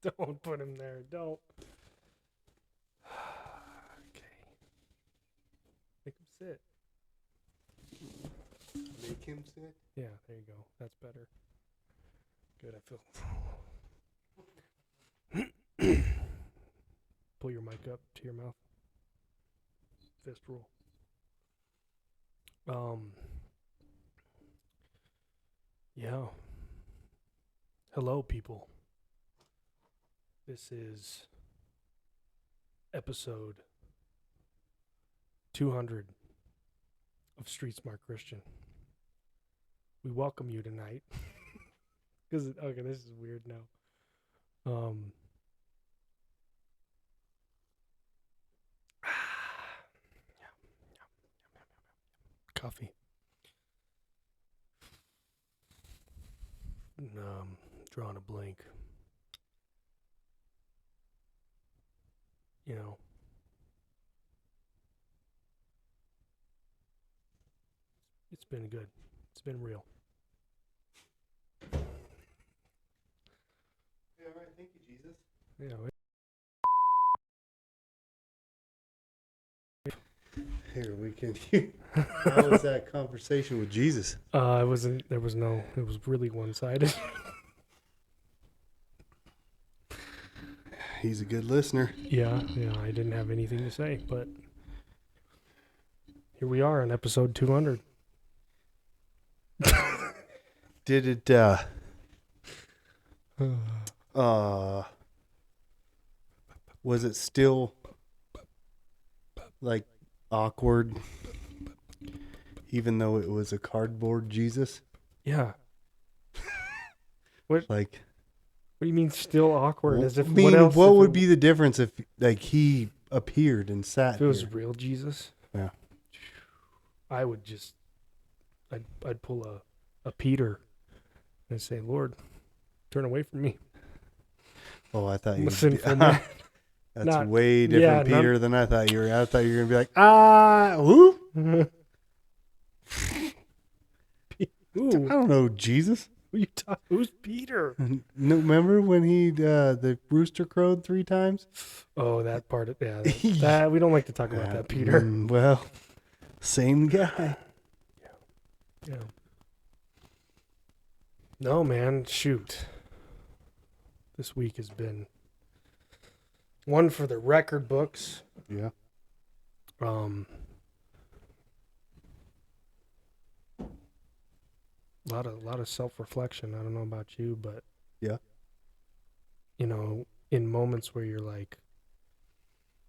Don't put him there. Don't. Okay. Make him sit. Make him sit? Yeah, there you go. That's better. Good, I feel. Pull your mic up to your mouth. Fist rule. Yeah. Hello, people. This is episode 200 of Street Smart Christian. We welcome you tonight. Because, okay, this is weird now. Coffee. Drawing a blank. You know. It's been good. It's been real. Yeah, all right. Thank you, Jesus. Yeah. Here, we can. How was that conversation with Jesus? It wasn't. There was no. It was really one-sided. He's a good listener. Yeah. I didn't have anything to say, but here we are on episode 200. Did it, was it still, like, awkward, even though it was a cardboard Jesus? Yeah. Like, What do you mean still awkward? As if I mean, what else? what if would it, be the difference if, like, he appeared and sat if it was here? real Jesus? Yeah. I would just. I'd pull a Peter and say, Lord, turn away from me. Oh, I thought I'm you a sinful man. That's Not- way different, yeah, Peter, than I thought you were. I thought you were going to be like, who? I Ooh, don't know, Jesus. who's Peter? No, remember when the rooster crowed 3 times? Oh, that part. Yeah, that we don't like to talk about that, Peter. Well, same guy. Yeah. No, man, shoot. This week has been one for the record books. Yeah. A lot of self-reflection. I don't know about you, but Yeah. you know, in moments where you're like,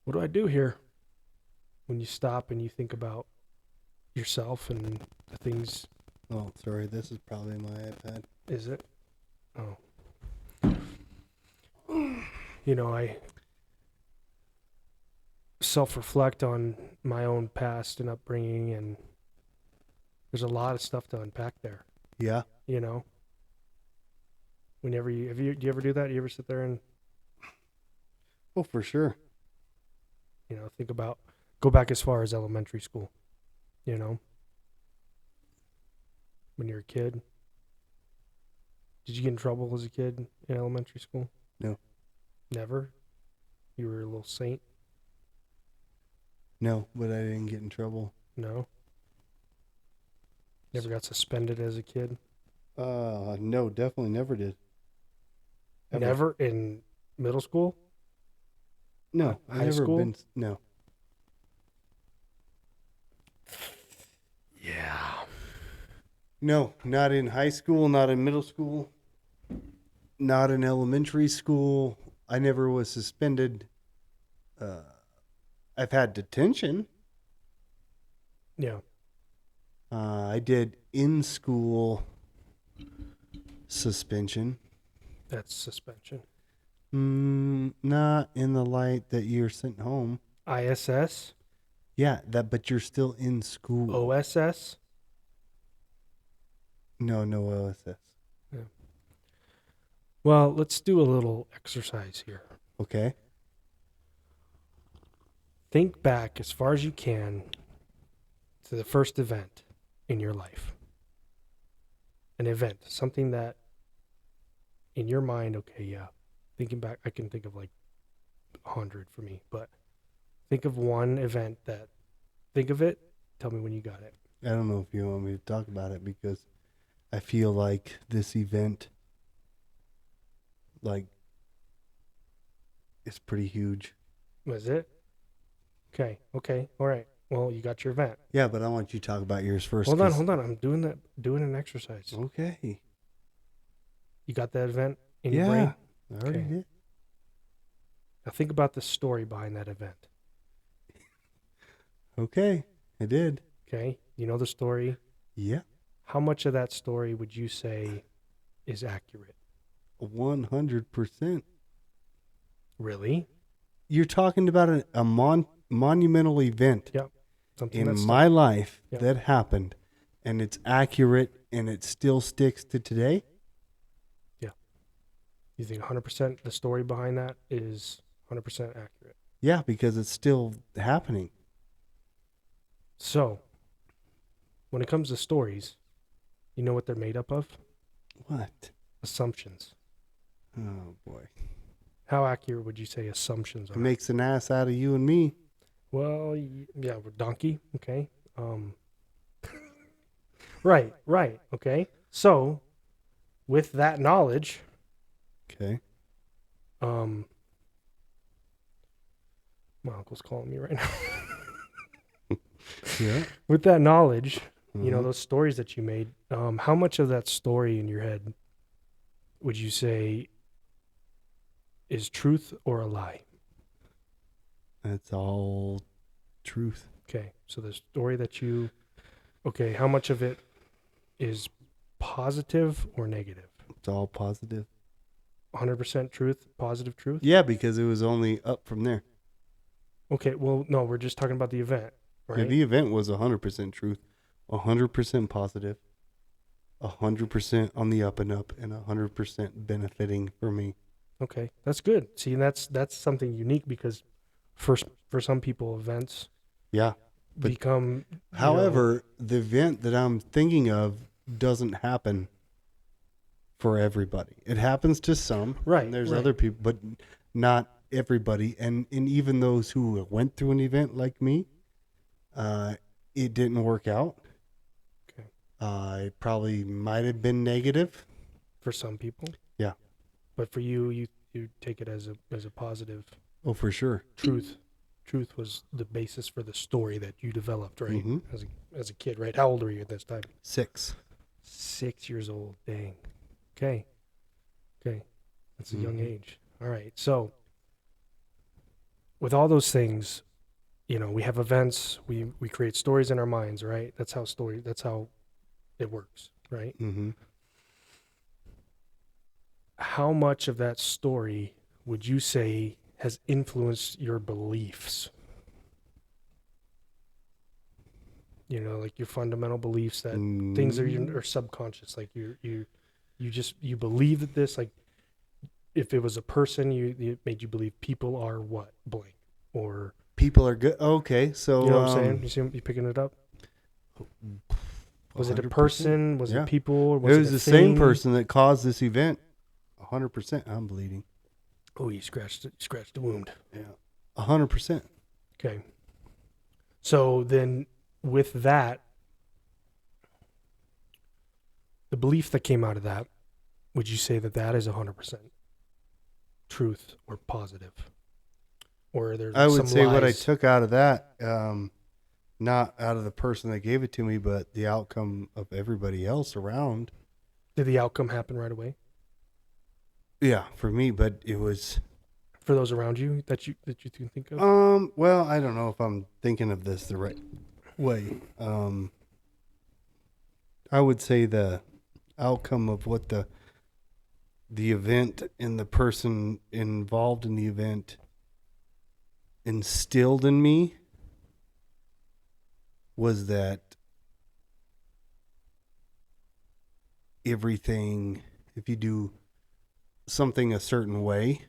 what do I do here? When you stop and you think about yourself and the things. Oh, sorry. This is probably my iPad. Is it? Oh. You know, I self-reflect on my own past and upbringing, and there's a lot of stuff to unpack there, Yeah. you know? Whenever do you ever do that? You ever sit there and, Oh, for sure. you know, go back as far as elementary school, you know? When you're a kid. Did you get in trouble as a kid in elementary school? No. Never? You were a little saint? No, but I didn't get in trouble. No? Never got suspended as a kid? No, definitely never did. Ever. Never in middle school? No, I High never school? been. No. Yeah. No, not in high school, not in middle school, not in elementary school. I never was suspended. I've had detention. Yeah. I did in school suspension. That's suspension. Not in the light that you're sent home. ISS? Yeah, but you're still in school. OSS? No OSS. Well, let's do a little exercise here. Okay. Think back as far as you can to the first event in your life. An event, something that in your mind, okay, yeah, thinking back, I can think of like 100 for me, but think of one event that, think of it, tell me when you got it. I don't know if you want me to talk about it because I feel like this event, like, is pretty huge. Was it? Okay, all right. Well, you got your event. Yeah, but I want you to talk about yours first. Hold on. I'm doing an exercise. Okay. You got that event in your brain? I already Okay. did. Now think about the story behind that event. Okay, I did. Okay, you know the story. Yeah, How much of that story would you say is accurate? 100%. Really? You're talking about a monumental event Yep. Something in that's my life Yep. that happened, and it's accurate, and it still sticks to today. You think 100% the story behind that is 100% accurate? Yeah, because it's still happening. So, when it comes to stories, you know what they're made up of? What? Assumptions. Oh boy, How accurate would you say assumptions it are? makes an ass out of you and me. Well, yeah, we're donkey. Okay. Right. Okay. So, with that knowledge, Okay. my uncle's calling me right now. Yeah. With that knowledge, you know Mhm. those stories that you made. How much of that story in your head would you say is truth or a lie? It's all truth. Okay, so the story that you, okay, how much of it is positive or negative? It's all positive. 100% truth, positive truth? Yeah, because it was only up from there. Okay, well, no, we're just talking about the event, Yeah, right? the event was 100% truth, 100% positive, 100% on the up and up, and 100% benefiting for me. Okay, that's good. See, that's something unique because for some people, events Yeah. But become. However, the event that I'm thinking of doesn't happen for everybody. It happens to some. Right, And there's right. other people, but not everybody. And even those who went through an event like me, it didn't work out. Okay. It probably might have been negative. For some people. Yeah. But for you, you take it as a positive Oh, for sure. truth. Truth was the basis for the story that you developed, right? Mhm. As a kid, right? How old were you at this time? 6. 6 years old. Dang. Okay. That's a young Mhm. age. All right. So, with all those things, we have events. We create stories in our minds, right? That's how it works, right? Mm-hmm. How much of that story would you say has influenced your beliefs? Like your fundamental beliefs that things are subconscious. Like you believe that this, like if it was a person, it made you believe people are what blank, or People are good. Okay, so you know what I'm saying? You see, you picking it up? Was it a 100%. person? Was Yeah. it people? Or It was was it a the same thing? person that caused this event. 100%. I'm bleeding. Oh, you scratched the wound. Yeah. 100%. Okay. So then, with that, the belief that came out of that, would you say that is 100% truth or positive? Or there's I would some say lies? what I took out of that, not out of the person that gave it to me, but the outcome of everybody else around. Did the outcome happen right away Yeah, for me, but it was. for those around you that you can think of? Well, I don't know if I'm thinking of this the right way. I would say the outcome of what the event and the person involved in the event instilled in me was that everything, if you do something a certain way,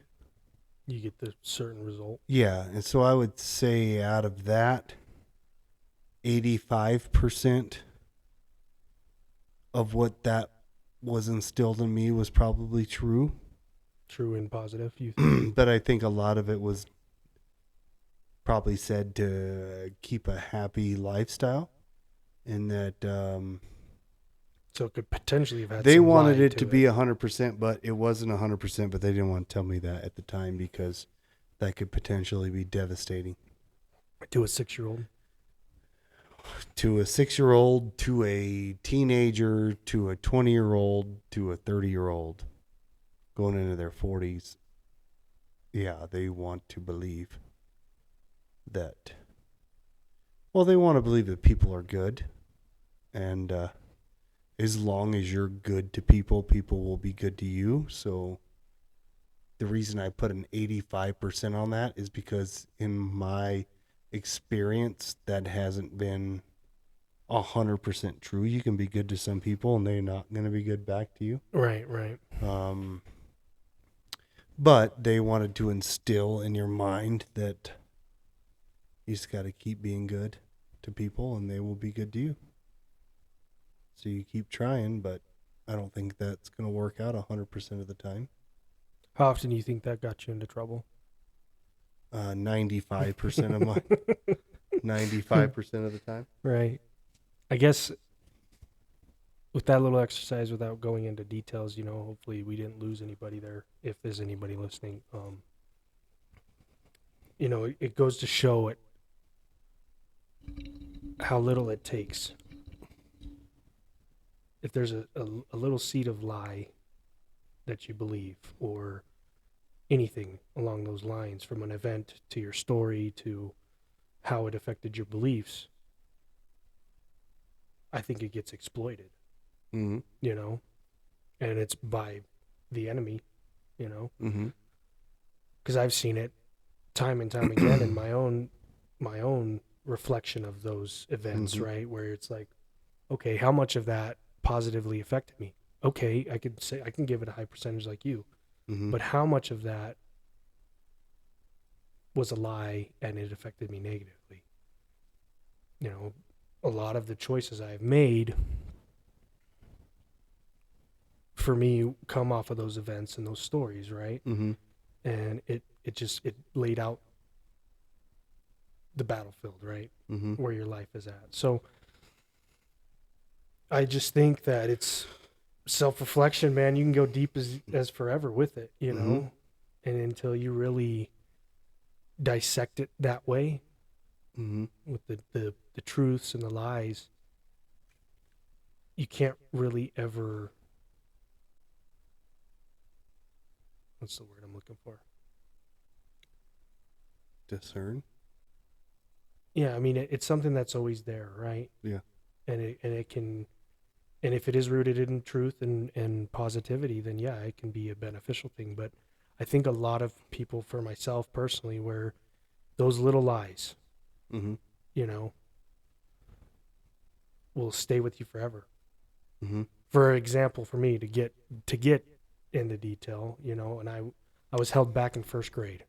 You get the certain result. yeah. And so I would say out of that, 85% of what that was instilled in me was probably true. True and positive. But I think a lot of it was probably said to keep a happy lifestyle, and that So it could potentially have had they some wanted lie it to be 100%, but it wasn't 100%. But they didn't want to tell me that at the time because that could potentially be devastating to a 6-year-old. to a 6-year-old, to a teenager, to a 20-year-old, to a 30-year-old going into their 40s. Yeah, they want to believe that. Well, they want to believe that people are good, and as long as you're good to people, people will be good to you. So the reason I put an 85% on that is because in my experience, that hasn't been 100% true. You can be good to some people and they're not going to be good back to you. Right. But they wanted to instill in your mind that you just got to keep being good to people and they will be good to you. So you keep trying, but I don't think that's going to work out 100% of the time. How often do you think that got you into trouble? 95% of my 95% of the time. Right. I guess with that little exercise, without going into details, hopefully we didn't lose anybody there. If there's anybody listening, it goes to show it how little it takes. If there's a little seed of lie that you believe, or anything along those lines, from an event to your story to how it affected your beliefs, I think it gets exploited. Mm-hmm. And it's by the enemy, Mm-hmm. because I've seen it time and time again in my own reflection of those events, Mm-hmm. right? Where it's like, okay, how much of that positively affected me? Okay, I can give it a high percentage like you, Mm-hmm. but how much of that was a lie and it affected me negatively? A lot of the choices I've made for me come off of those events and those stories, right? Mm-hmm. And it laid out the battlefield, right? Mm-hmm. Where your life is at. So I just think that it's self-reflection, man. You can go deep as forever with it, Mm-hmm. and until you really dissect it that way, Mm-hmm. with the truths and the lies, you can't really ever, what's the word I'm looking for? Discern. Yeah, I mean, it's something that's always there, right? Yeah. And it can, and if it is rooted in truth and positivity, then yeah, it can be a beneficial thing. But I think a lot of people, for myself personally, where those little lies, Mm-hmm. will stay with you forever. Mm-hmm. For example, for me to get into detail, and I was held back in first grade.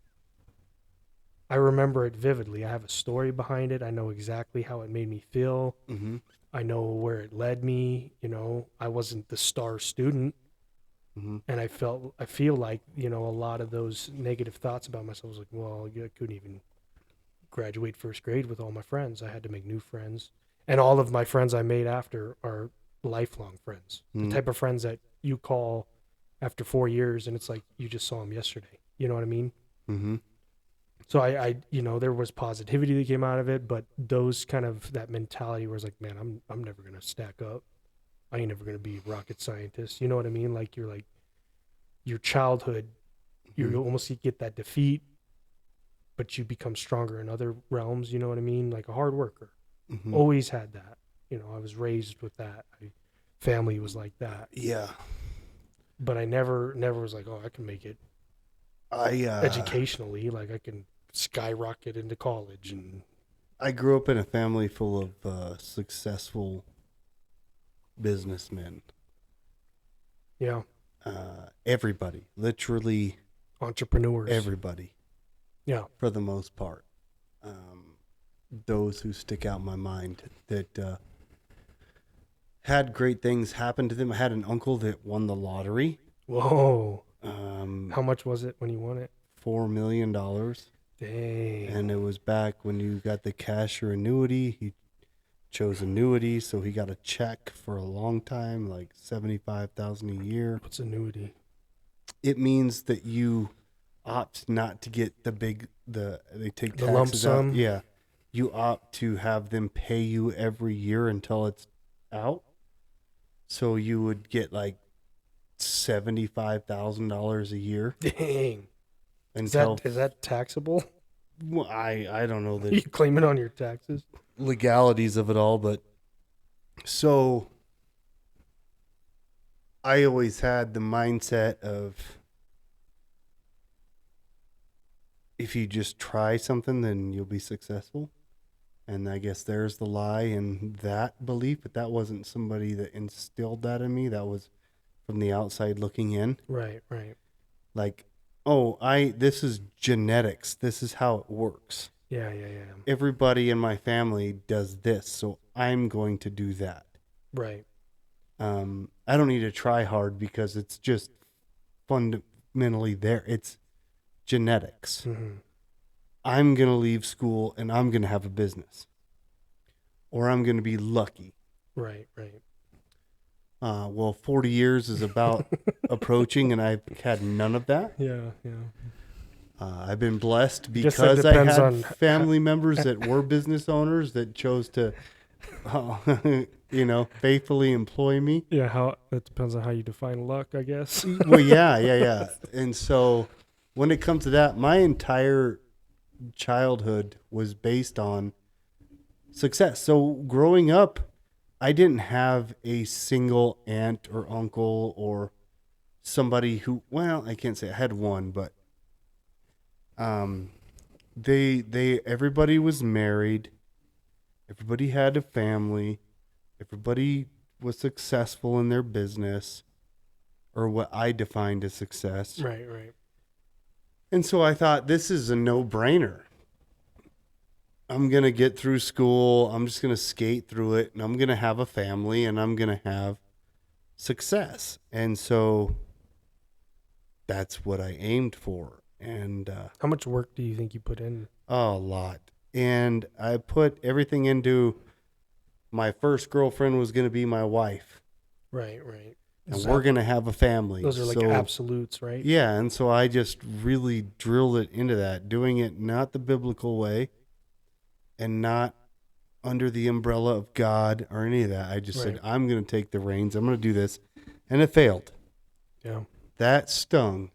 I remember it vividly. I have a story behind it. I know exactly how it made me feel. Mm-hmm. I know where it led me. I wasn't the star student, Mm-hmm. and I feel like, a lot of those negative thoughts about myself was like, well, I couldn't even graduate first grade with all my friends. I had to make new friends, and all of my friends I made after are lifelong friends. Mm-hmm. The type of friends that you call after 4 years, and it's like you just saw them yesterday. You know what I mean? Mm-hmm. So I there was positivity that came out of it, but those kind of, that mentality was like, man, I'm never gonna stack up. I ain't never gonna be a rocket scientist. You know what I mean? Like, you're like, your childhood, you almost get that defeat, but you become stronger in other realms. You know what I mean? Like a hard worker. Mm-hmm. Always had that. I was raised with that. Family was like that. Yeah. But I never was like, oh, I can make it educationally. Like, I can skyrocket into college. And I grew up in a family full of successful businessmen. yeah, Everybody, literally entrepreneurs. everybody, Yeah. for the most part. Those who stick out in my mind that had great things happen to them. I had an uncle that won the lottery. Whoa. How much was it when you won it? $4 million. Dang. And it was back when you got the cash or annuity. He chose annuity, so he got a check for a long time, like $75,000 a year. What's annuity? It means that you opt not to get they take The lump taxes sum? out. Yeah. You opt to have them pay you every year until it's out. So you would get like $75,000 a year. Dang. Until Is that taxable? well, I don't know You the claim it on your taxes? legalities of it all, but so I always had the mindset of if you just try something, then you'll be successful. And I guess there's the lie in that belief, but that wasn't somebody that instilled that in me. That was from the outside looking in. Right, right. Like, oh, this is genetics. This is how it works. Yeah. Everybody in my family does this, so I'm going to do that. Right. I don't need to try hard because it's just fundamentally there. It's genetics. Mm-hmm. I'm going to leave school and I'm going to have a business. Or I'm going to be lucky. Right. Well, 40 years is about approaching and I've had none of that. Yeah. I've been blessed Guess that because I depends had on family members that were business owners that chose to, faithfully employ me. Yeah, that depends on how you define luck, I guess. Well, yeah. And so when it comes to that, my entire childhood was based on success. So growing up, I didn't have a single aunt or uncle or somebody who, well, I can't say I had one, but everybody was married. Everybody had a family. Everybody was successful in their business, or what I defined as success. Right. And so I thought, this is a no-brainer. I'm going to get through school. I'm just going to skate through it, and I'm going to have a family, and I'm going to have success. And so that's what I aimed for. And How much work do you think you put in? a lot. And I put everything into my first girlfriend was going to be my wife. Right. And we're going to have a family. Those are like absolutes, right? Yeah, and so I just really drilled it into that, doing it not the biblical way and not under the umbrella of God or any of that. I just said, I'm going to take the reins. I'm going to do this. And it failed. Yeah. That stung.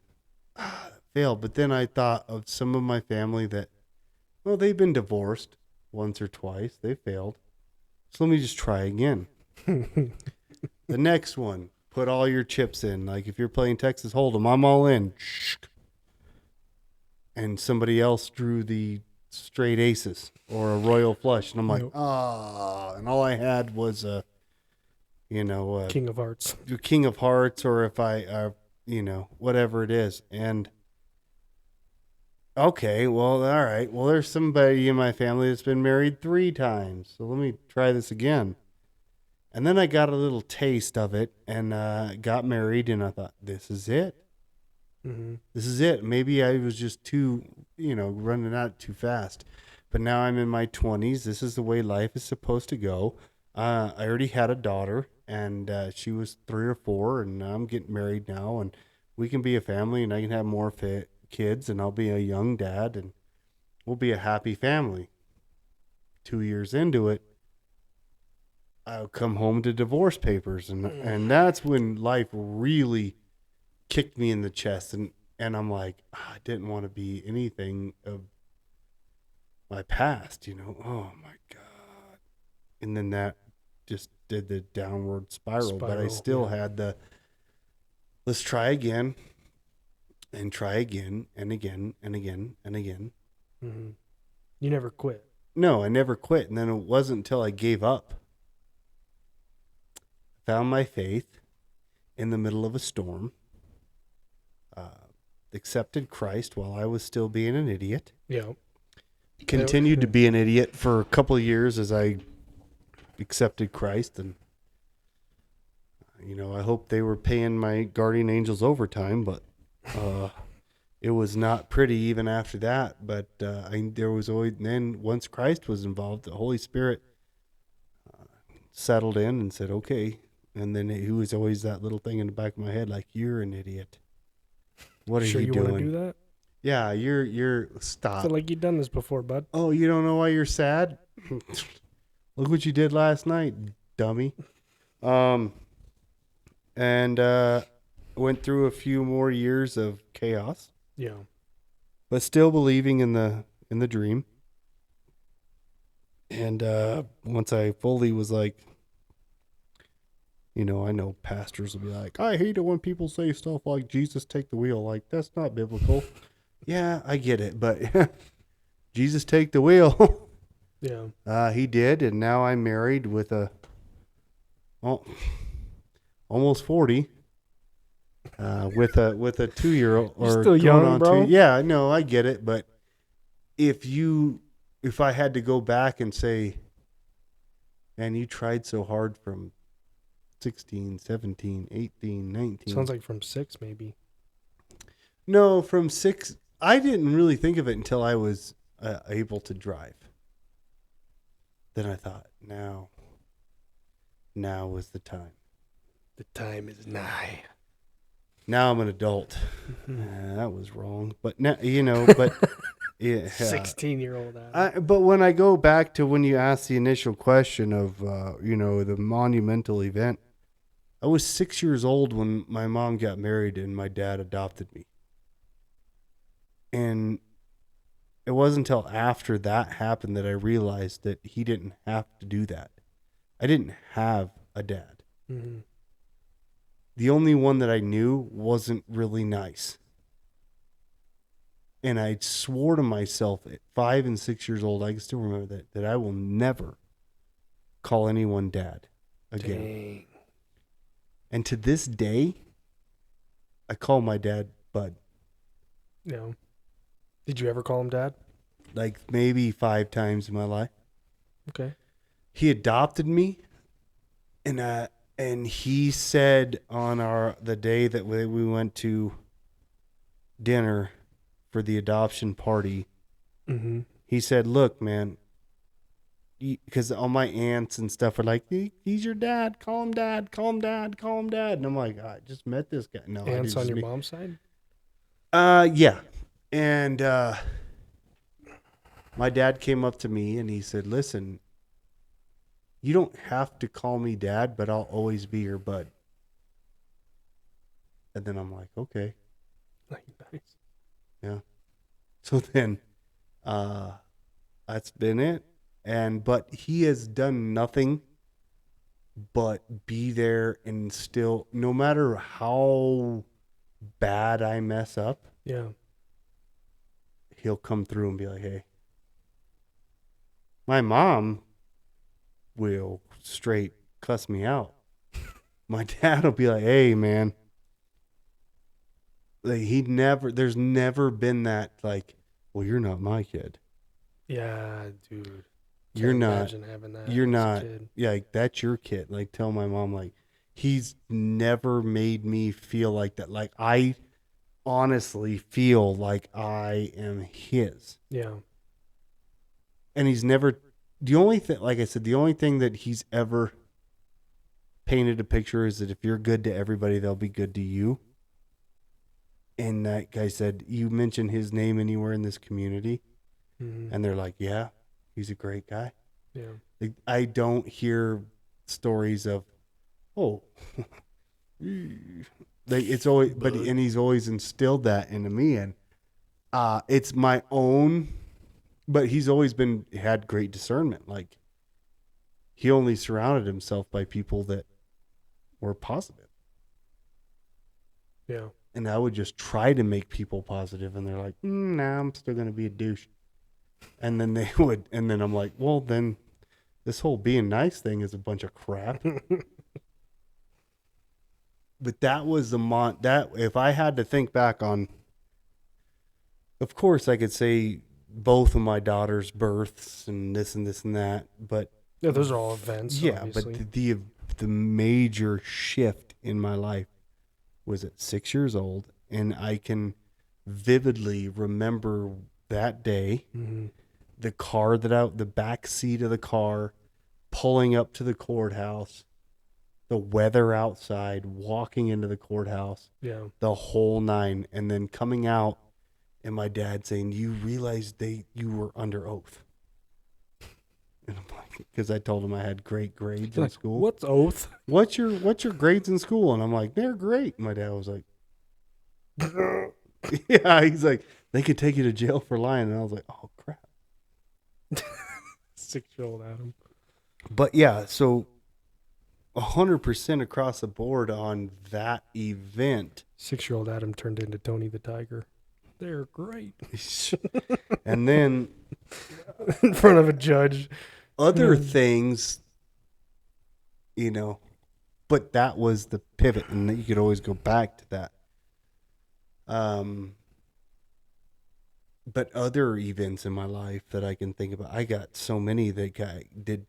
Failed. But then I thought of some of my family that, well, they've been divorced once or twice. They failed. So let me just try again. The next one. Put all your chips in. Like if you're playing Texas Hold'em, I'm all in. And somebody else drew the straight aces or a royal flush. And I'm like, and all I had was King of Hearts. King of Hearts, or if whatever it is. And okay, well, all right. Well, there's somebody in my family that's been married 3 times. So let me try this again. And then I got a little taste of it and got married, and I thought, this is it. Mm-hmm. This is it. Maybe I was just too, running out too fast. But now I'm in my 20s. This is the way life is supposed to go. I already had a daughter, and she was 3 or 4, and I'm getting married now, and we can be a family, and I can have more kids, and I'll be a young dad, and we'll be a happy family. 2 years into it, I'll come home to divorce papers, and that's when life really kicked me in the chest, and I'm like, I didn't want to be anything of my past, oh my God. And then that just did the downward spiral, but I still had let's try again, and try again, and again, and again, and again. Mm-hmm. You never quit. No, I never quit, and then it wasn't until I gave up. Found my faith in the middle of a storm, accepted Christ while I was still being an idiot. Yeah. Continued to be an idiot for a couple of years as I accepted Christ. And, I hope they were paying my guardian angels overtime, but It was not pretty even after that, but there was always, then once Christ was involved, the Holy Spirit settled in and said, okay. And then he was always that little thing in the back of my head, like, you're an idiot. What are Sure you you doing? want to do that? Yeah, you're I stop. feel like you've done this before, bud. Oh, you don't know why you're sad? Look what you did last night, dummy. And went through a few more years of chaos, Yeah. but still believing in the dream. And once I fully was like, I know pastors will be like, I hate it when people say stuff like Jesus take the wheel. Like, that's not biblical. Yeah, I get it, but Jesus take the wheel. Yeah. He did, and now I'm married with almost 40. With a 2-year-old or still young, bro. Yeah, no, I get it, but if I had to go back and say, man, you tried so hard from 16, 17, 18, 19. Sounds like from 6, maybe. No, from 6. I didn't really think of it until I was able to drive. Then I thought, now is the time. The time is nigh. Now I'm an adult. That was wrong, but now but yeah, 16-year-old Adam. But when I go back to when you asked the initial question of the monumental event, I was 6 years old when my mom got married and my dad adopted me, and it wasn't until after that happened that I realized that he didn't have to do that. I didn't have a dad. Mm-hmm. The only one that I knew wasn't really nice. And I swore to myself at 5 and 6 years old, I can still remember that I will never call anyone dad again. Dang. And to this day, I call my dad Bud. Yeah. Did you ever call him dad? Like maybe 5 times in my life. Okay. He adopted me, and he said on the day that we went to dinner for the adoption party, mm-hmm. He said, look, man, because all my aunts and stuff are like, he's your dad. Call him dad. Call him dad. Call him dad. And I'm like, I just met this guy. No, Aunts on your mom's side? Yeah. And my dad came up to me and he said, listen, you don't have to call me dad, but I'll always be your bud. And then I'm like, okay. Nice. Yeah. So then that's been it. But he has done nothing but be there and still, no matter how bad I mess up, yeah, he'll come through and be like, hey. My mom will straight cuss me out. My dad will be like, hey, man. Like, there's never been that, like, well, you're not my kid. Yeah, dude. You're not. Imagine having that. You're as a not. kid. Yeah, like, that's your kid. Like, tell my mom, like, he's never made me feel like that. Like, I honestly feel like I am his. Yeah. And he's never, the only thing, like I said, the only thing that he's ever painted a picture is that if you're good to everybody, they'll be good to you. And that guy said, you mention his name anywhere in this community, mm-hmm. and they're like, yeah, he's a great guy. Yeah. Like, I don't hear stories of, oh, like it's always, and he's always instilled that into me, and it's my own. But he's always had great discernment. Like, he only surrounded himself by people that were positive. Yeah. And I would just try to make people positive, and they're like, nah, I'm still going to be a douche. And then they would, and then I'm like, well, then this whole being nice thing is a bunch of crap. But that was that if I had to think back on, of course I could say both of my daughter's births and this and this and that, but yeah, those are all events. Yeah, obviously. but the major shift in my life was at 6 years old, and I can vividly remember that day, the car the back seat of the car, pulling up to the courthouse, the weather outside, walking into the courthouse, the whole nine, and then coming out and my dad saying, "You realize you were under oath?" And I'm like, because I told him I had great grades in school. What's oath? What's your grades in school? And I'm like, they're great. And my dad was like, yeah, he's like, they could take you to jail for lying. And I was like, oh crap. 6-year-old Adam. But yeah, so 100% across the board on that event. 6-year-old Adam turned into Tony the Tiger. They're great. And then in front of a judge. Other things, you know, but that was the pivot, and you could always go back to that. But other events in my life that I can think about, I got so many that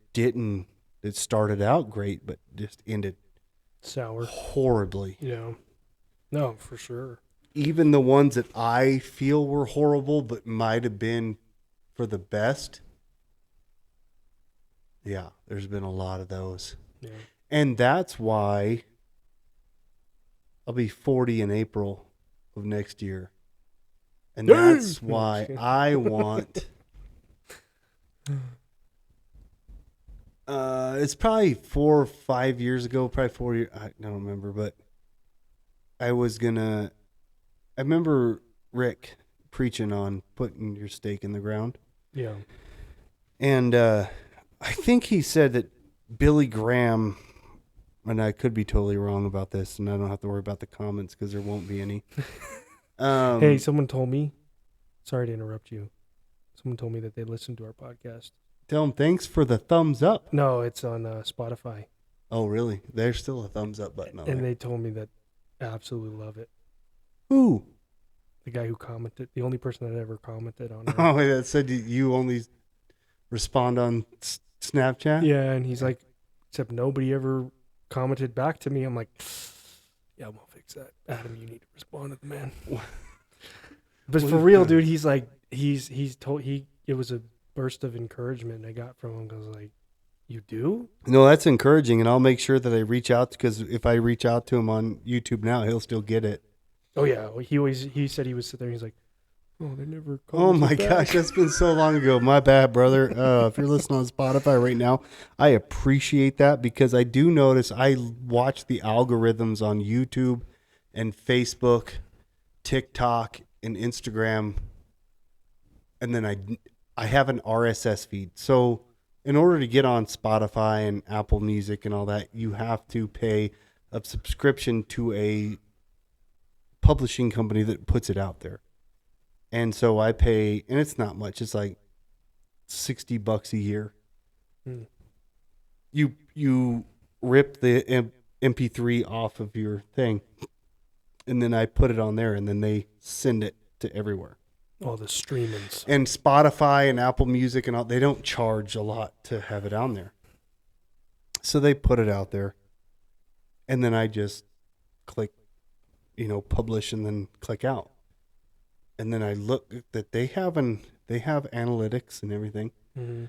started out great, but just ended sour, horribly. Yeah, no, for sure. Even the ones that I feel were horrible, but might have been for the best. Yeah, there's been a lot of those. Yeah. And that's why I'll be 40 in April of next year. And that's why I want... it's probably 4 or 5 years ago, probably 4 years. I don't remember, but I remember Rick preaching on putting your stake in the ground. Yeah. And I think he said that Billy Graham, and I could be totally wrong about this, and I don't have to worry about the comments because there won't be any. Hey, someone told me, sorry to interrupt you. Someone told me that they listened to our podcast. Tell them thanks for the thumbs up. No, it's on Spotify. Oh, really? There's still a thumbs up button on and there. They told me that I absolutely love it. Who? The guy who commented, the only person that ever commented on it. Oh, that said you only respond on Snapchat? Yeah, and he's like, except nobody ever commented back to me. I'm like, yeah, I'm gonna fix that. Adam, you need to respond to the man. But for real, dude, he's like, it was a burst of encouragement I got from him. Because like, you do? No, that's encouraging, and I'll make sure that I reach out, because if I reach out to him on YouTube now, he'll still get it. Oh yeah, he said he would sit there. And he's like, oh, they never. Oh my gosh, that's been so long ago. My bad, brother. If you're listening on Spotify right now, I appreciate that, because I do notice I watch the algorithms on YouTube and Facebook, TikTok, and Instagram, and then I have an RSS feed. So in order to get on Spotify and Apple Music and all that, you have to pay a subscription to a publishing company that puts it out there. And so I pay, and it's not much. It's like $60 a year. You rip the MP3 off of your thing, and then I put it on there, and then they send it to everywhere. All the streamings. And Spotify and Apple Music and all, they don't charge a lot to have it on there. So they put it out there, and then I just click, publish, and then click out. And then I look that they have analytics and everything. Mm-hmm.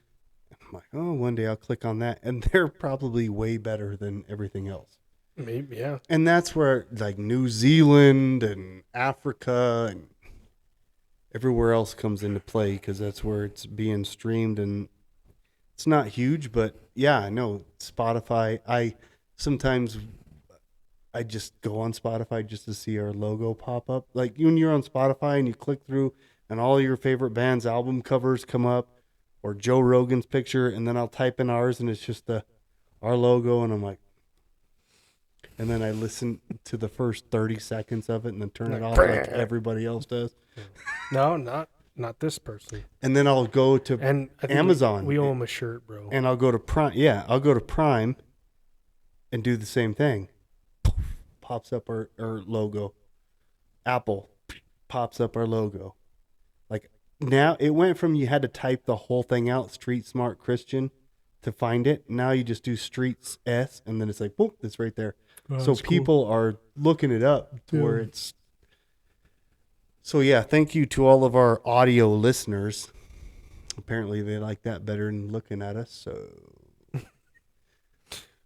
I'm like, oh, one day I'll click on that, and they're probably way better than everything else. Maybe, yeah. And that's where like New Zealand and Africa and everywhere else comes into play, because that's where it's being streamed, and it's not huge, but yeah, I know Spotify. Sometimes I just go on Spotify just to see our logo pop up. Like when you're on Spotify and you click through, and all your favorite bands' album covers come up, or Joe Rogan's picture, and then I'll type in ours, and it's just our logo, and I'm like, and then I listen to the first 30 seconds of it, and then turn it off like everybody else does. No, not this person. And then I'll go to Amazon. We owe him a shirt, bro. And I'll go to Prime. Yeah, I'll go to Prime and do the same thing. Pops up our logo. Apple pops up our logo. Like now, it went from you had to type the whole thing out, Street Smart Christian, to find it. Now you just do Streets S, and then it's like, boom, it's right there. Oh, so people are looking it up to where it's So yeah, thank you to all of our audio listeners. Apparently they like that better than looking at us. So I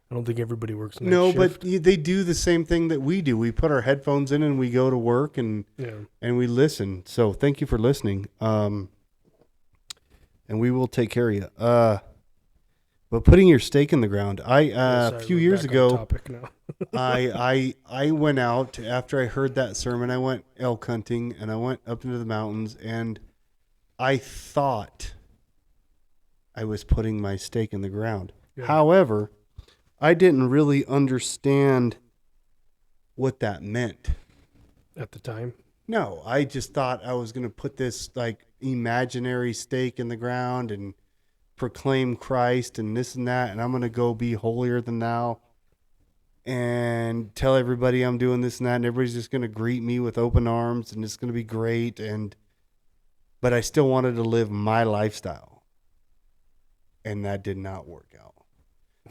don't think everybody works night no, shift. but they do the same thing that we do. We put our headphones in and we go to work and Yeah. we listen. So thank you for listening. And we will take care of you. But putting your stake in the ground, a Sorry, few we're years back on ago, topic now. I went out after I heard that sermon. I went elk hunting and I went up into the mountains and I thought I was putting my stake in the ground. Yeah. However, I didn't really understand what that meant. At the time. No, I just thought I was going to put this like imaginary stake in the ground and proclaim Christ and this and that, and I'm going to go be holier than thou and tell everybody I'm doing this and that, and everybody's just going to greet me with open arms and it's going to be great. But I still wanted to live my lifestyle, and that did not work out.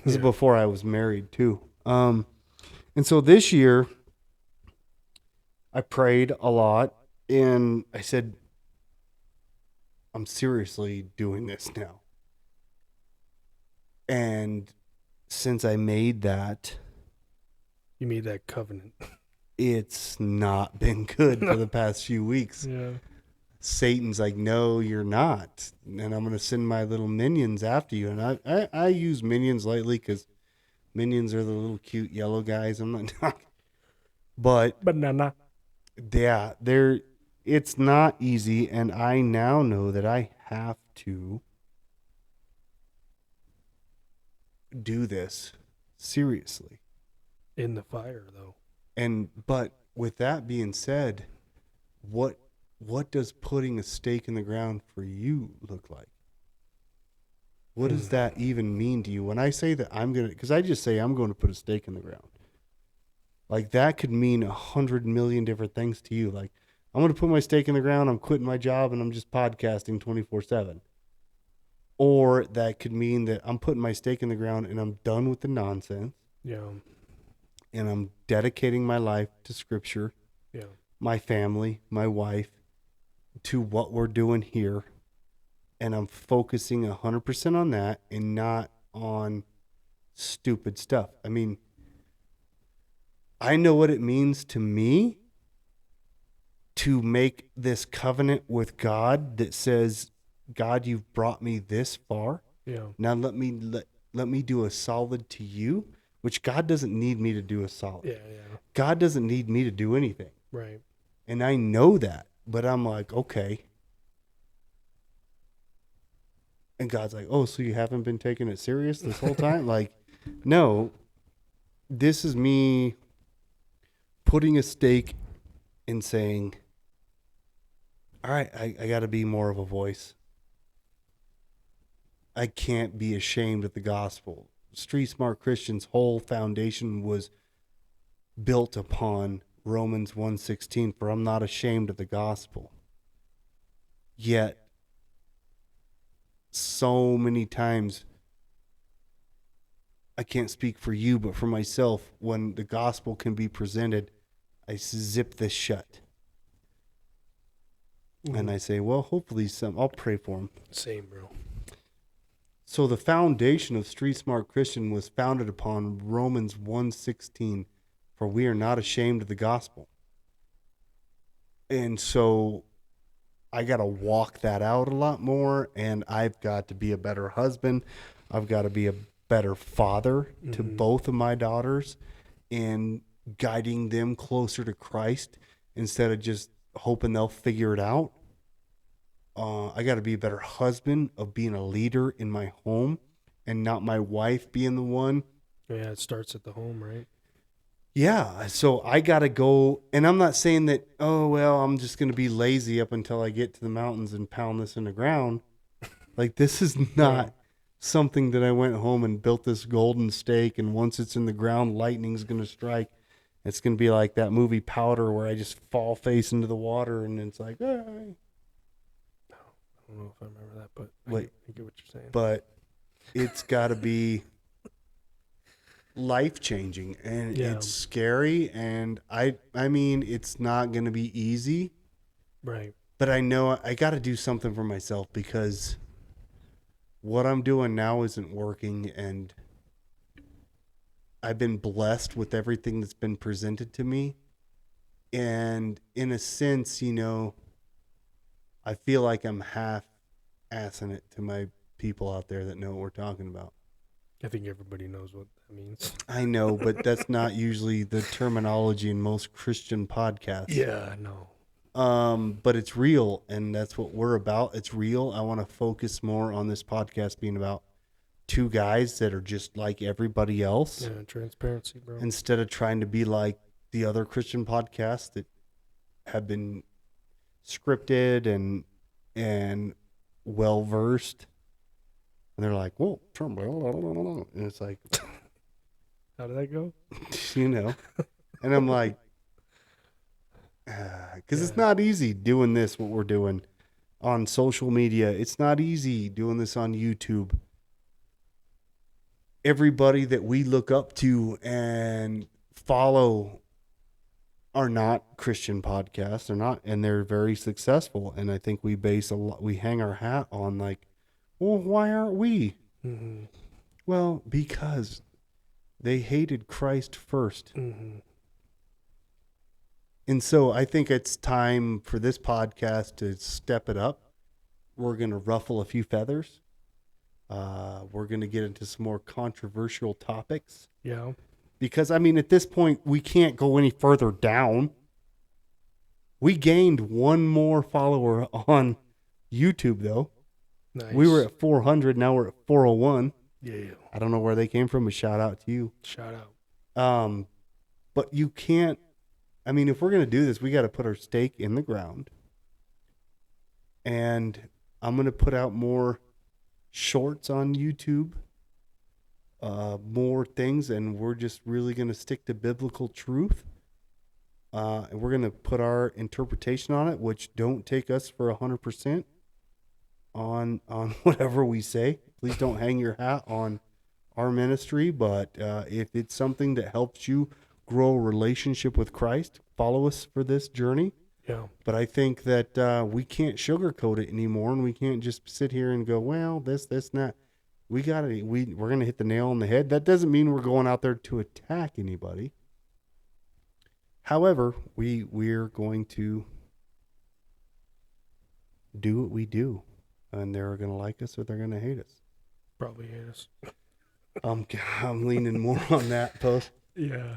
This is before I was married too. And so this year I prayed a lot and I said, I'm seriously doing this now. And since I made that, You made that covenant. it's not been good for the past few weeks. Yeah. Satan's like, no, you're not. And I'm going to send my little minions after you. And I use minions lightly because minions are the little cute yellow guys. I'm not talking. But Banana. yeah, it's not easy. And I now know that I have to do this seriously. In the fire, though. But with that being said, what does putting a stake in the ground for you look like? What does that even mean to you? When I say that because I just say I'm going to put a stake in the ground. Like that could mean 100 million different things to you. Like I'm going to put my stake in the ground. I'm quitting my job and I'm just podcasting 24/7. Or that could mean that I'm putting my stake in the ground and I'm done with the nonsense. Yeah. And I'm dedicating my life to Scripture. Yeah. My family, my wife, to what we're doing here, and I'm focusing 100% on that and not on stupid stuff. I mean, I know what it means to me to make this covenant with God that says, God, you've brought me this far. Yeah. Now let me do a solid to you, which God doesn't need me to do a solid. Yeah. Yeah. God doesn't need me to do anything. Right. And I know that, but I'm like, okay. And God's like, oh, so you haven't been taking it serious this whole time? Like, no, this is me putting a stake and saying, all right, I got to be more of a voice. I can't be ashamed of the gospel. Street Smart Christian's whole foundation was built upon Romans 1:16, for I'm not ashamed of the gospel. Yet, so many times, I can't speak for you, but for myself, when the gospel can be presented, I zip this shut. And I say, well, hopefully I'll pray for him. Same, bro. So the foundation of Street Smart Christian was founded upon Romans 1:16, for we are not ashamed of the gospel. And so I got to walk that out a lot more, and I've got to be a better husband. I've got to be a better father to both of my daughters and guiding them closer to Christ instead of just hoping they'll figure it out. I got to be a better husband of being a leader in my home and not my wife being the one. Yeah, it starts at the home, right? Yeah, so I got to go, and I'm not saying that, oh, well, I'm just going to be lazy up until I get to the mountains and pound this in the ground. Like, this is not something that I went home and built this golden stake, and once it's in the ground, lightning's going to strike. It's going to be like that movie Powder where I just fall face into the water, and it's like, ah. I don't know if I remember that, but Wait. I get what you're saying. But it's got to be life-changing, and Yeah. it's scary, and I mean, it's not going to be easy, Right. But I know I got to do something for myself because what I'm doing now isn't working, and I've been blessed with everything that's been presented to me. And in a sense, I feel like I'm half assing it to my people out there that know what we're talking about. I think everybody knows what that means. I know, but that's not usually the terminology in most Christian podcasts. Yeah, no. But it's real, and that's what we're about. It's real. I want to focus more on this podcast being about two guys that are just like everybody else. Yeah, transparency, bro. Instead of trying to be like the other Christian podcasts that have been scripted and well versed. And they're like, whoa, Trump, and it's like, How did that go? And I'm like, because it's not easy doing this, what we're doing on social media. It's not easy doing this on YouTube. Everybody that we look up to and follow are not Christian podcasts. They're not, and they're very successful. And I think we hang our hat on like, well, why aren't we? Mm-hmm. Well, because they hated Christ first. Mm-hmm. And so I think it's time for this podcast to step it up. We're going to ruffle a few feathers. We're going to get into some more controversial topics. Yeah. Because, I mean, at this point, we can't go any further down. We gained one more follower on YouTube, though. Nice. We were at 400. Now we're at 401. Yeah. I don't know where they came from. A shout out to you. Shout out. But you can't. I mean, if we're going to do this, we got to put our stake in the ground. And I'm going to put out more shorts on YouTube, more things, and we're just really going to stick to biblical truth. And we're going to put our interpretation on it, which don't take us for 100% on whatever we say. Please don't hang your hat on our ministry, but if it's something that helps you grow a relationship with Christ, follow us for this journey. Yeah. But I think that we can't sugarcoat it anymore, and we can't just sit here and go, well, this, and that. We're going to hit the nail on the head. That doesn't mean we're going out there to attack anybody. However, we're going to do what we do, and they're going to like us or they're going to hate us. Probably hate us. I'm leaning more on that post. Yeah.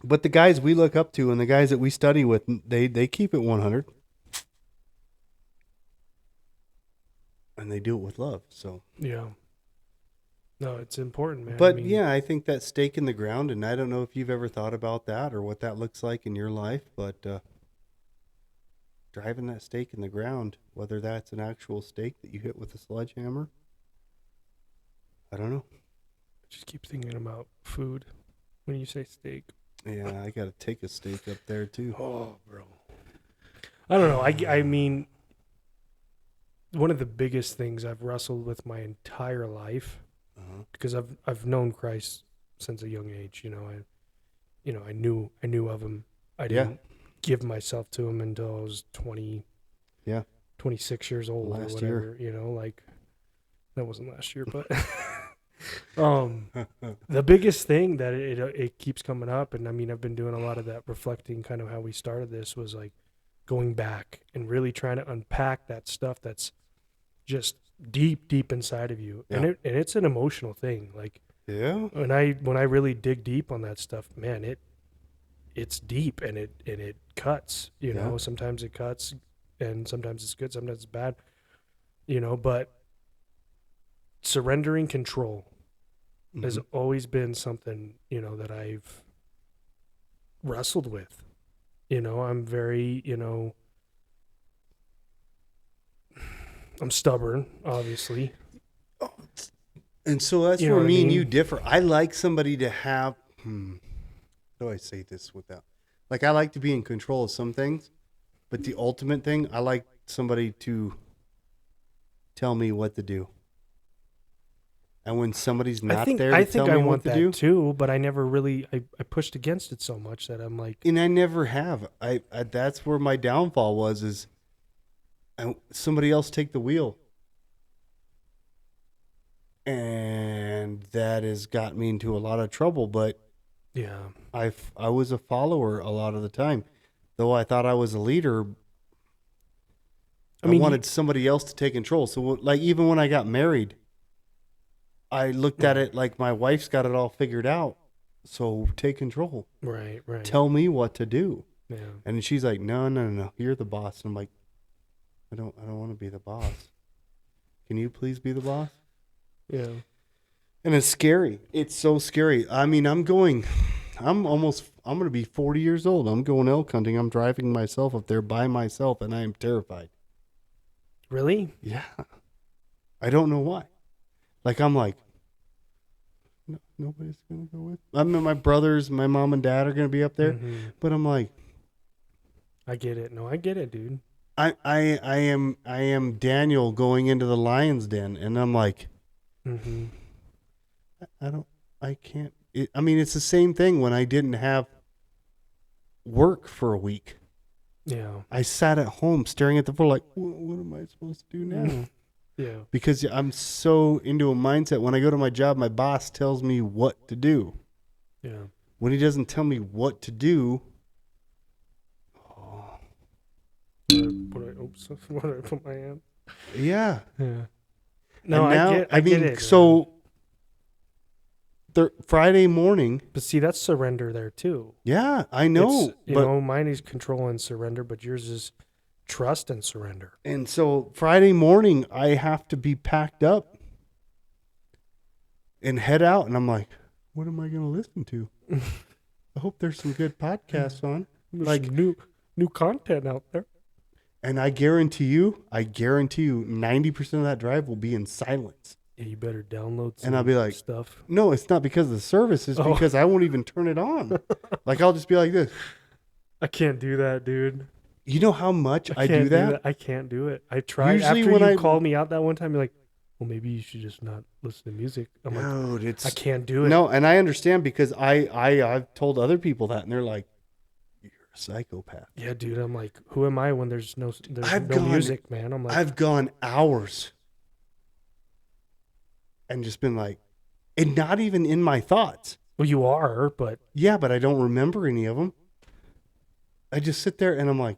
But the guys we look up to and the guys that we study with, they keep it 100. And they do it with love. So Yeah. No, it's important, man. But I think that stake in the ground, and I don't know if you've ever thought about that or what that looks like in your life, but driving that stake in the ground, whether that's an actual stake that you hit with a sledgehammer, I don't know. Just keep thinking about food when you say steak. Yeah, I got to take a steak up there too. Oh, bro. I don't know. I mean, one of the biggest things I've wrestled with my entire life, because I've known Christ since a young age. I knew of him. I didn't give myself to him until I was 26 years old Last or whatever. year. That wasn't last year, but the biggest thing that it keeps coming up, and I mean, I've been doing a lot of that reflecting, kind of how we started this, was like going back and really trying to unpack that stuff that's just deep inside of you. Yeah. And it's an emotional thing. Like, when I really dig deep on that stuff, man, it's deep and it cuts, you know. Sometimes it cuts and sometimes it's good, sometimes it's bad, but surrendering control has always been something, that I've wrestled with. I'm very, I'm stubborn, obviously. And so that's where me and you differ. I like somebody to have, how do I say this without, like, I like to be in control of some things, but the ultimate thing, I like somebody to tell me what to do. And when somebody's not I there to think tell I me what want to that do, too, but I never really I pushed against it so much that I'm like, and I never have. I that's where my downfall was. Is somebody else take the wheel, and that has got me into a lot of trouble. But yeah, I was a follower a lot of the time, though I thought I was a leader. I mean, wanted somebody else to take control. So, like, even when I got married, I looked at it like my wife's got it all figured out. So take control. right, Tell me what to do. yeah, And she's like, no. You're the boss. And I'm like, I don't want to be the boss. Can you please be the boss? yeah. And it's scary. It's so scary. I mean, I'm going to be 40 years old. I'm going elk hunting. I'm driving myself up there by myself, and I am terrified. Really? Yeah. I don't know why. Like, I'm like, no, nobody's going to go with. I mean, my brothers, my mom and dad are going to be up there. Mm-hmm. But I'm like, I get it. No, I get it, dude. I am Daniel going into the lion's den, and I'm like, Mm-hmm. I can't. I mean, it's the same thing when I didn't have work for a week. Yeah. I sat at home staring at the floor like, what am I supposed to do now? Mhm. Yeah. Because I'm so into a mindset. When I go to my job, my boss tells me what to do. Yeah. When he doesn't tell me what to do, Oops. What did I put my hand? yeah. Yeah. No, And now, I get it. so Friday morning. But see, that's surrender there too. Yeah, I know. It's, you know, mine is control and surrender, but yours is trust and surrender. And so Friday morning, I have to be packed up and head out. And I'm like, what am I going to listen to? I hope there's some good podcasts on. There's Like new content out there. And I guarantee you, 90% of that drive will be in silence. Yeah, you better download some And I'll be like, stuff. No, it's not because of the service. It's because I won't even turn it on. Like, I'll just be like this. I can't do that, dude. You know how much I can't do that? I can't do it. I tried. Usually After when you I called me out that one time, you're like, well, maybe you should just not listen to music. I'm Dude, like, I can't do it. No, and I understand because I've told other people that, and they're like, you're a psychopath. Yeah, dude. I'm like, who am I when there's no gone- music, man? I'm like, I've gone hours and just been like, and not even in my thoughts. well, you are, but Yeah, but I don't remember any of them. I just sit there and I'm like,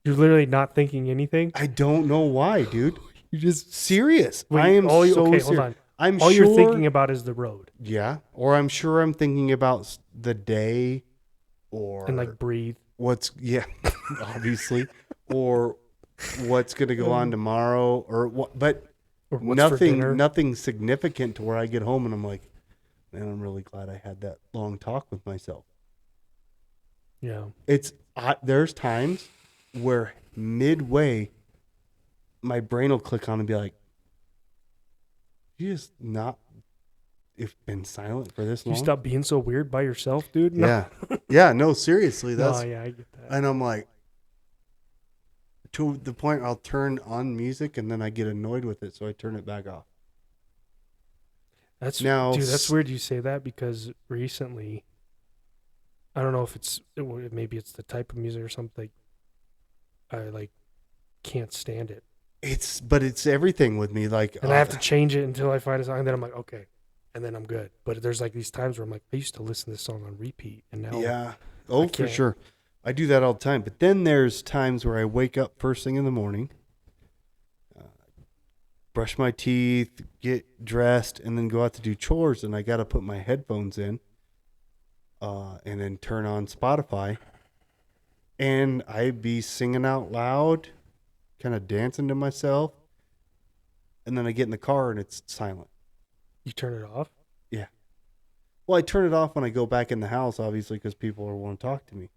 you're literally not thinking anything. I don't know why, dude. You just Serious. wait, I am all you, so okay. serious. Hold on. I'm All sure, you're thinking about is the road yeah, or I'm sure I'm thinking about the day, or and like breathe. obviously, or what's going to go on tomorrow, or what, but Or what's for dinner. nothing significant to where I get home and I'm like, man, I'm really glad I had that long talk with myself. Yeah. There's times where midway, my brain will click on and be like, you just not been silent for this long? You stop being so weird by yourself, dude. No. Yeah. Yeah, no, seriously. No, yeah, I get that. And I'm like, to the point I'll turn on music and then I get annoyed with it, so I turn it back off. That's Now, dude. That's weird you say that because recently, I don't know if maybe it's the type of music or something. I like can't stand it, But it's everything with me. Like, and I have to change it until I find a song. And then I'm like, okay, and then I'm good. But there's like these times where I'm like, I used to listen to this song on repeat, and now yeah. I Oh, for can't. sure. I do that all the time. But then there's times where I wake up first thing in the morning, brush my teeth, get dressed, and then go out to do chores. And I got to put my headphones in and then turn on Spotify. And I be singing out loud, kind of dancing to myself. And then I get in the car and it's silent. you turn it off. Yeah. Well, I turn it off when I go back in the house, obviously, because people want to talk to me.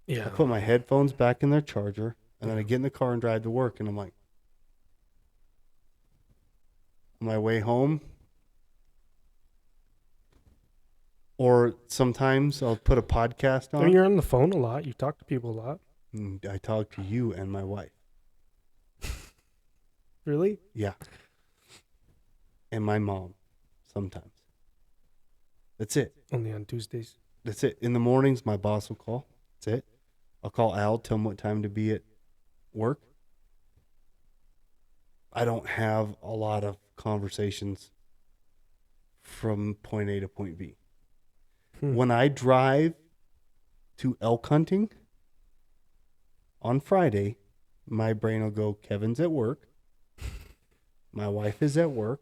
Yeah, I put my headphones back in their charger, and then I get in the car and drive to work, and I'm like, on my way home, or sometimes I'll put a podcast I mean, on. you're on the phone a lot. You talk to people a lot. And I talk to you and my wife. Really? Yeah. and my mom sometimes. That's it. Only on Tuesdays. That's it. In the mornings, my boss will call. That's it. I'll call Al, tell him what time to be at work. I don't have a lot of conversations from point A to point B. When I drive to elk hunting on Friday, my brain will go, Kevin's at work. My wife is at work.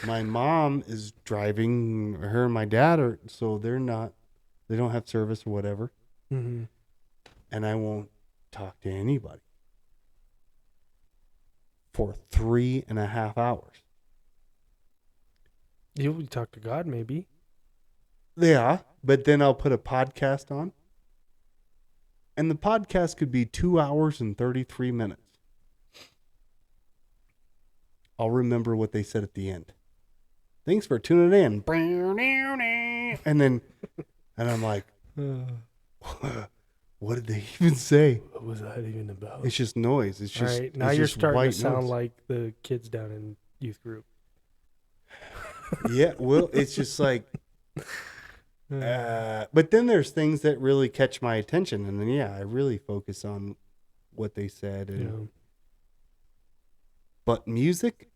My mom is driving, her and my dad are, so they don't have service or whatever. Mm-hmm. And I won't talk to anybody for 3.5 hours. You'll talk to God, maybe. Yeah, but then I'll put a podcast on. And the podcast could be 2 hours and 33 minutes. I'll remember what they said at the end. Thanks for tuning in. And I'm like, what did they even say? What was that even about? It's just noise. It's just all right. Now it's you're just starting to white sound noise. like the kids down in youth group. Yeah, well, it's just like, but then there's things that really catch my attention, and then I really focus on what they said. And but music,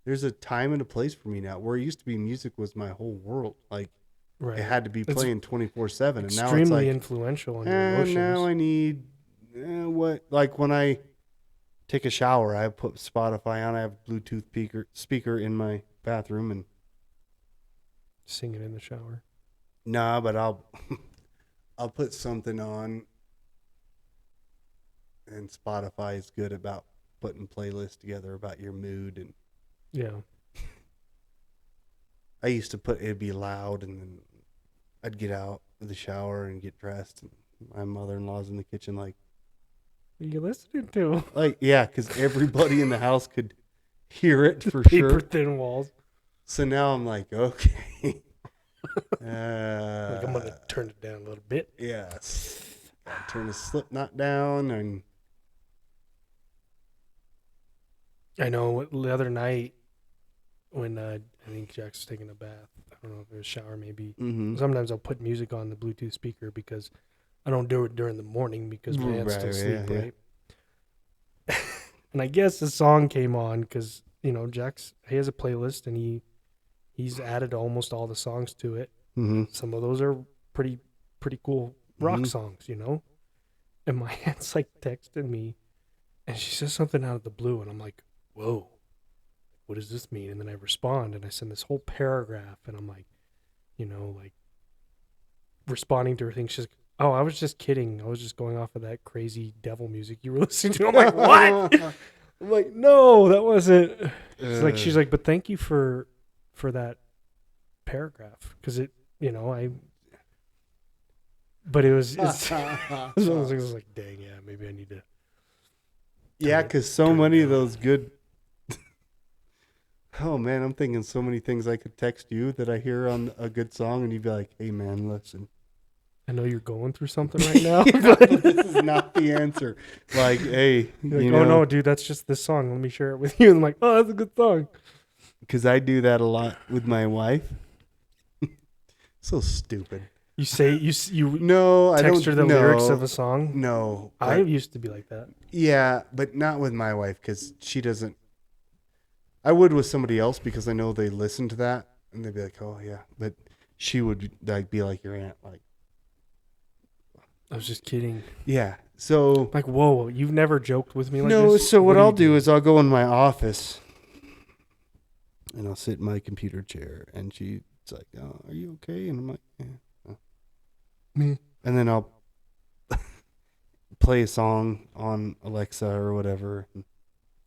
there's a time and a place for me now. Where it used to be, music was my whole world. Like, right. It had to be playing 24/7, and now it's extremely like influential on your emotions. now I need what? Like when I take a shower, I put Spotify on. I have a Bluetooth speaker in my bathroom, and sing it in the shower. nah, but I'll put something on, and Spotify is good about putting playlists together about your mood. And I used to it'd be loud, and then I'd get out of the shower and get dressed, and my mother-in-law's in the kitchen like, what are you listening to? like, yeah, because everybody in the house could hear it for Paper sure. thin walls. So now I'm like, okay. Like, I'm going to turn it down a little bit. Yes. Turn the Slipknot down. And I know the other night when I think Jack's was taking a bath. I don't know if it was a shower maybe. mm-hmm. Sometimes I'll put music on the Bluetooth speaker because I don't do it during the morning because my aunt's still asleep, right? And I guess the song came on because, he has a playlist and he's added almost all the songs to it. Mm-hmm. Some of those are pretty cool rock songs, And my aunt's like texting me and she says something out of the blue and I'm like, whoa, what does this mean? And then I respond and I send this whole paragraph and I'm like, responding to her thing. She's like, oh, I was just kidding. I was just going off of that crazy devil music you were listening to. I'm like, what? I'm like, no, that wasn't. She's like, but thank you for that paragraph because it, but it was. I was like, dang, yeah, maybe I need to. Yeah, because so many of those good. Oh man, I'm thinking so many things I could text you that I hear on a good song, and you'd be like, "Hey man, listen. I know you're going through something right now, but this is not the answer." Like, hey, like, oh no, dude, that's just this song. Let me share it with you. And I'm like, oh, that's a good song. Because I do that a lot with my wife. So stupid. You say you no, I don't text her the lyrics of a song. No, I used to be like that. Yeah, but not with my wife because she doesn't. I would with somebody else because I know they listen to that and they'd be like, "Oh yeah," but she would be like your aunt, like. I was just kidding. Yeah. So like, whoa, you've never joked with me like this? No, so what I'll do is I'll go in my office and I'll sit in my computer chair and she's like, "Oh, are you okay?" And I'm like, "Yeah." Oh. Me. And then I'll play a song on Alexa or whatever.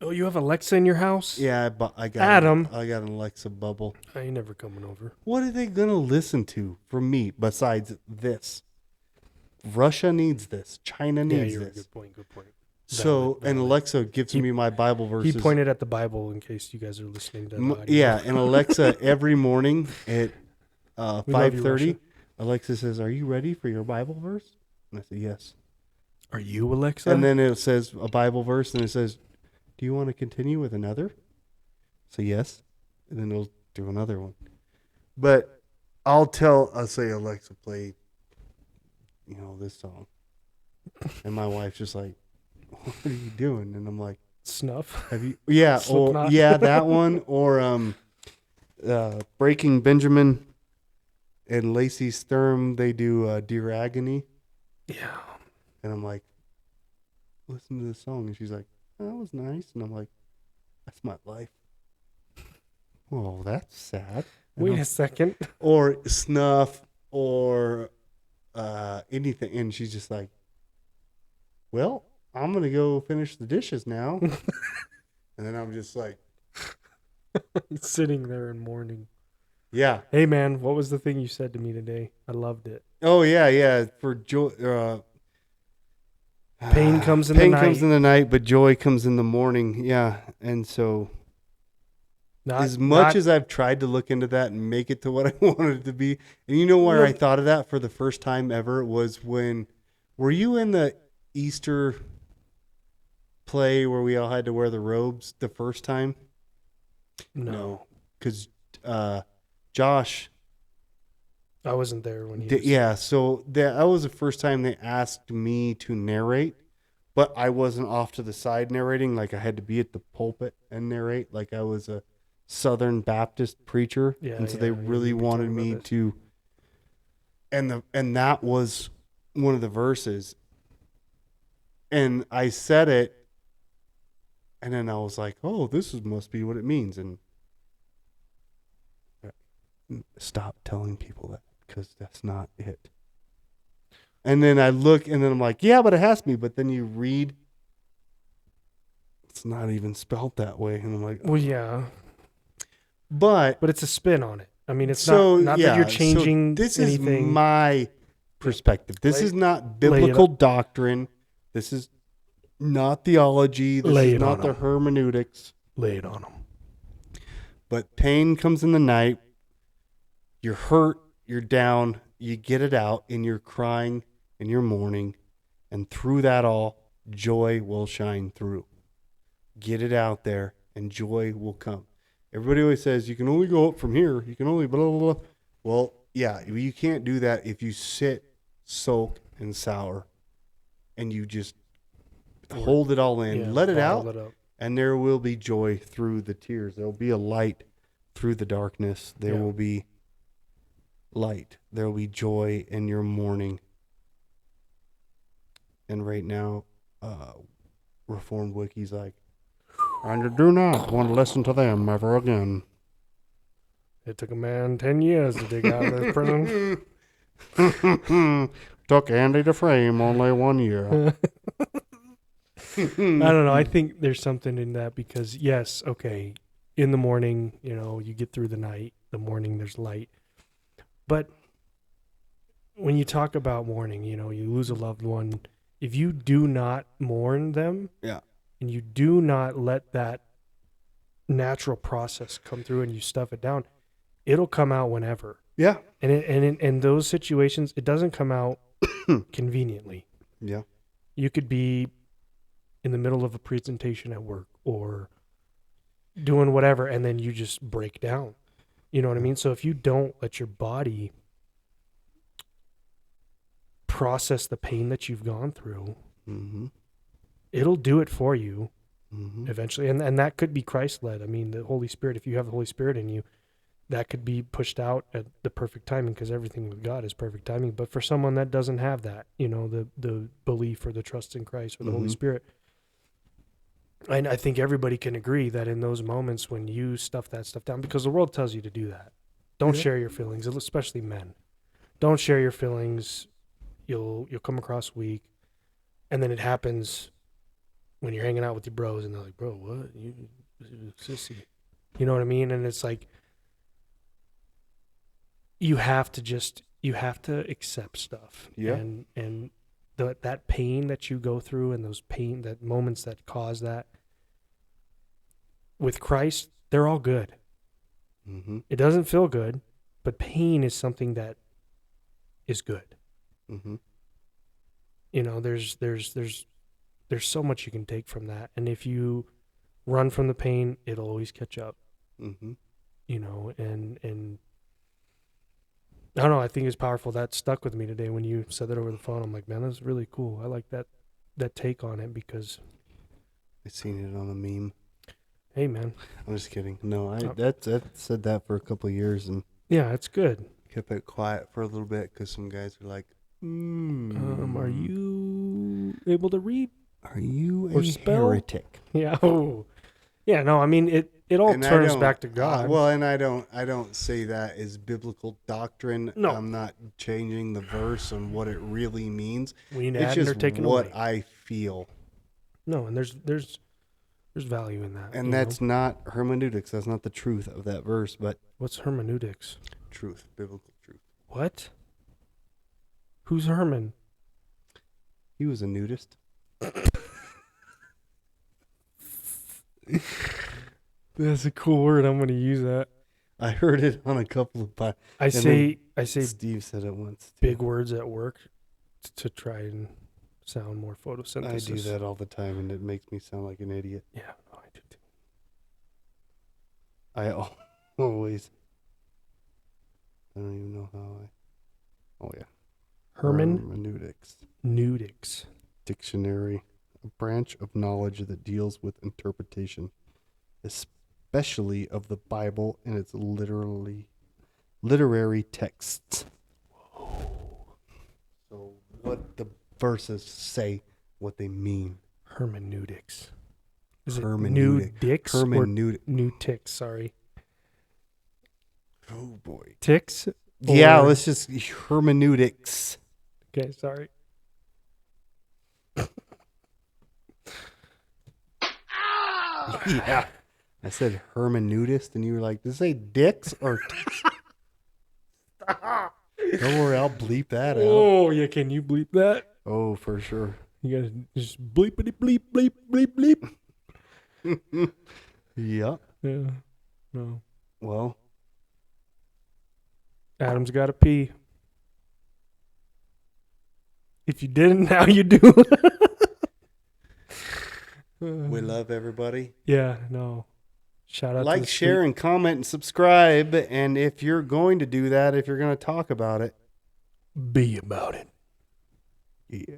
Oh, you have Alexa in your house? Yeah, I got Adam. I got an Alexa bubble. I ain't never coming over. What are they gonna listen to from me besides this? Russia needs this. China needs this. Good point. So, and Alexa gives me my Bible verses. He pointed at the Bible in case you guys are listening to the audio. Yeah, and Alexa every morning at 5:30, Alexa says, "Are you ready for your Bible verse?" And I said, "Yes." Are you Alexa? And then it says a Bible verse, and it says, Do you want to continue with another? So yes, and then we'll do another one. But I'll say, Alexa, play, this song. And my wife's just like, what are you doing? And I'm like, Snuff. have you? Yeah, or Slipknot. yeah, that one, or Breaking Benjamin and Lacey Sturm. They do Dear Agony, Yeah. and I'm like, listen to the song, and she's like, oh, that was nice, and I'm like, that's my life. Oh, that's sad. Wait a second. Or Snuff, or anything, and she's just like, well, I'm gonna go finish the dishes now. And then I'm just like, Sitting there in mourning. yeah. Hey, man, what was the thing you said to me today? I loved it. Oh yeah. For joy, Pain comes in pain the comes night. in the night, but joy comes in the morning. Yeah, and so as much as I've tried to look into that and make it to what I wanted it to be, and you know where I thought of that for the first time ever was when, were you in the Easter play where we all had to wear the robes the first time? No. Because Josh, I wasn't there when he was. yeah, so that was the first time they asked me to narrate, but I wasn't off to the side narrating. Like I had to be at the pulpit and narrate, like I was a Southern Baptist preacher. Yeah, and so yeah, they you really told wanted me me about this. to, and that was one of the verses. And I said it, and then I was like, oh, must be what it means. And stop telling people that, because that's not it. And then I look, and then I'm like, yeah, but it has to be. But then you read, it's not even spelled that way. And I'm like, Well, yeah, but it's a spin on it. I mean, it's so not that you're changing so this anything. is my perspective. This Lay- is not lay it biblical doctrine. This is not theology. This Lay is it not on the 'em. hermeneutics. Lay it on them. But pain comes in the night. You're hurt. You're down. You get it out, and you're crying and you're mourning. And through that all, joy will shine through. Get it out there, and joy will come. Everybody always says, you can only go up from here. You can only blah, blah, blah. Well, yeah, you can't do that if you sit, sulk, and sour, and you just hold it all in. Yeah, Let it bottle out, it up. and there will be joy through the tears. There will be a light through the darkness. There Yeah. will be light. There will be joy in your mourning. And right now, Reformed Wiki's like, and you do not want to listen to them ever again. It took a man 10 years to dig out of the prison. Took Andy Dufresne only 1 year. I don't know. I think there's something in that because, yes, okay, in the morning, you get through the night. The morning, there's light. But when you talk about mourning, you lose a loved one. If you do not mourn them, Yeah. and you do not let that natural process come through and you stuff it down, it'll come out whenever. Yeah. And in those situations, it doesn't come out conveniently. Yeah. You could be in the middle of a presentation at work or doing whatever, and then you just break down. You know what I mean? So if you don't let your body process the pain that you've gone through, Mm-hmm. it'll do it for you Mm-hmm. eventually. And that could be Christ-led. I mean, the Holy Spirit, if you have the Holy Spirit in you, that could be pushed out at the perfect timing because everything with God is perfect timing. But for someone that doesn't have that, the belief or the trust in Christ or the Holy Mhm. Spirit, and I think everybody can agree that in those moments when you stuff that stuff down, because the world tells you to do that, don't Yeah. share your feelings, especially men. Don't share your feelings. You'll come across weak, and then it happens when you're hanging out with your bros, and they're like, "Bro, what? You sissy?" You know what I mean? And it's like you have to accept stuff, Yeah. and that pain that you go through, and that moments that cause that. With Christ, they're all good. Mm-hmm. It doesn't feel good, but pain is something that is good. Mm-hmm. There's so much you can take from that. And if you run from the pain, it'll always catch up. Mm-hmm. You know, and I don't know. I think it's powerful. That stuck with me today when you said that over the phone. I'm like, man, that's really cool. I like that take on it because, I seen it on a meme. hey, man, I'm just kidding. No, I said that for a couple of years and yeah, it's good. kept it quiet for a little bit because some guys were like, Are you able to read? Are you Or a spell? heretic? Yeah. Oh, yeah. No, I mean it all And I turns don't- back to God. well, and I don't say that is biblical doctrine. No. I'm not changing the verse on what it really means. we need It's adding or just taking what away. I feel. No, and there's value in that. And you that's know? not hermeneutics. That's not the truth of that verse, but What's hermeneutics? truth, biblical truth. What? Who's Herman? He was a nudist. That's a cool word. I'm going to use that. I heard it on a couple of podcasts. I say Steve said it once. Too. big words at work to try and sound more photosynthesis. I do that all the time, and it makes me sound like an idiot. Yeah, no, I do too. I always. I don't even know how I. Oh yeah. Hermeneutics Hermeneutics. dictionary, a branch of knowledge that deals with interpretation, especially of the Bible and its literary texts. So what the verses say, what they mean. Hermeneutics. Is it Hermeneutic. nudix or Hermeneutic. new ticks? Sorry, Oh boy. ticks. Yeah, Or- let's just hermeneutics. Okay, sorry. Yeah. I said hermeneutist, and you were like, "Does it say dicks or?" Don't worry, I'll bleep that out. Oh yeah, can you bleep that? Oh, for sure. You gotta just bleepity bleep bleep bleep bleep. Yep. Yeah. No. Well, Adam's got to pee. If you didn't, now you do. we love everybody. Yeah, no. Shout out to Like, the share, and comment, and subscribe. And if you're going to do that, if you're going to talk about it, be about it. yeah.